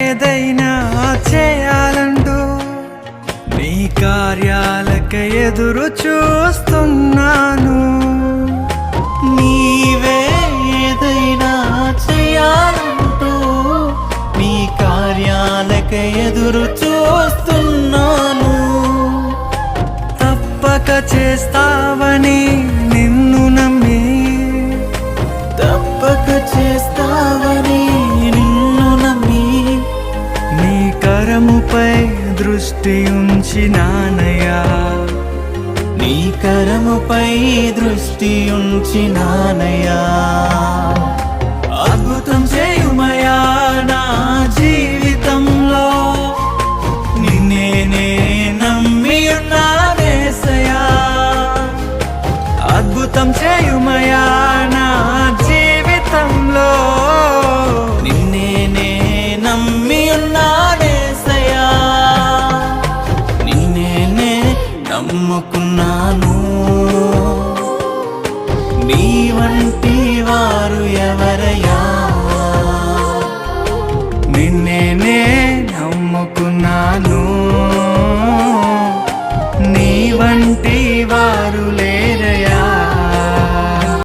ఏదైనా చేయాలంటూ నీ కార్యాలకై ఎదురు చూస్తున్నాను. నీవే ఏదైనా చేయాలంటూ నీ కార్యాలకై ఎదురు చూస్తున్నాను. తప్పక చేస్తావని నిన్ను నమ్మి, తప్పక చేస్తావని నిన్ను నమ్మి, నీ కరముపై దృష్టి ఉంచినానయ్యా, నీ కరముపై దృష్టి ఉంచినానయ్యా. అద్భుతం చేయుమయా నా జీవితంలో, నిన్నే నమ్మి ఉన్నానేసయ్యా. అద్భుతం చేయుమయా నా జీవితంలో, నిన్నే నమ్మి ఉన్నానేసయ్యా. నిన్నే నమ్ముకున్నాను.